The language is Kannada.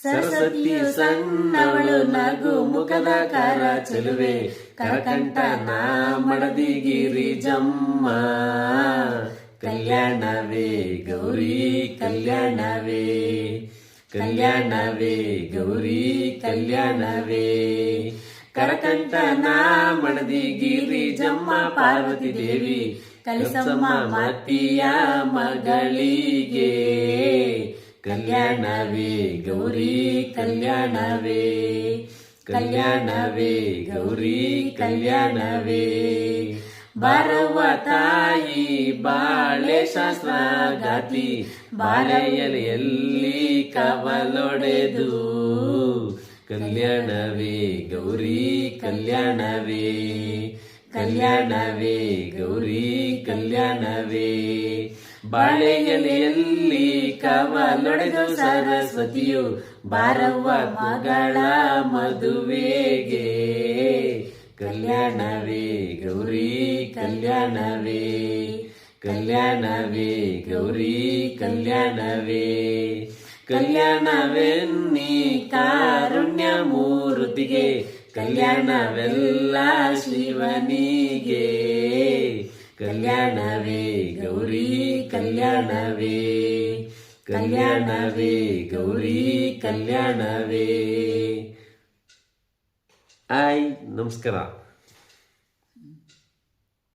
ಸರಸ್ವತಿಯು ಸಣ್ಣವಳು ನಗು ಮುಖದ ಕರ ಚೆಲುವೆ ಕರಕಂಠನ ಮಡದಿಗಿರಿ ಜಮ್ಮ ಕಲ್ಯಾಣವೇ ಗೌರಿ ಕಲ್ಯಾಣವೇ ಕಲ್ಯಾಣವೇ ಗೌರಿ ಕಲ್ಯಾಣವೇ ಕರಕಂಠನ ಮಡದಿಗಿರಿ ಜಮ್ಮ ಪಾರ್ವತಿ ದೇವಿ ಕಲಿಸಮ್ಮ ಮತಿಯ ಮಗಳಿಗೆ ಕಲ್ಯಾಣವೇ ಗೌರಿ ಕಲ್ಯಾಣವೇ ಕಲ್ಯಾಣವೇ ಗೌರಿ ಕಲ್ಯಾಣವೇ ಬಾರವ್ವ ತಾಯಿ ಬಾಳೆ ಶಾಸ್ತ್ರ ಗಾತಿ ಬಾಳೆಯಲೆಯಲ್ಲಿ ಕವಲೊಡೆದು ಕಲ್ಯಾಣವೇ ಗೌರಿ ಕಲ್ಯಾಣವೇ ಕಲ್ಯಾಣವೇ ಗೌರಿ ಕಲ್ಯಾಣವೇ ಬಾಳೆಯಲೆಯಲ್ಲಿ ಕವಲೊಡೆದು ಸರಸ್ವತಿಯು ಬಾರವ್ವ ಮಗಳ ಮದುವೆಗೆ ಕಲ್ಯಾಣವೇ ಗೌರಿ ಕಲ್ಯಾಣವೇ ಕಲ್ಯಾಣವೇ ಗೌರಿ ಕಲ್ಯಾಣವೇ ಕಲ್ಯಾಣವೆನ್ನಿ ಕಾರುಣ್ಯ ಮೂರ್ತಿಗೆ ಕಲ್ಯಾಣವೆಲ್ಲ ಶಿವನಿಗೆ ಕಲ್ಯಾಣವೇ ಗೌರಿ ಕಲ್ಯಾಣವೇ ಕಲ್ಯಾಣವೇ ಗೌರಿ ಕಲ್ಯಾಣವೇ. ಹಾಯ್ ನಮಸ್ಕಾರ.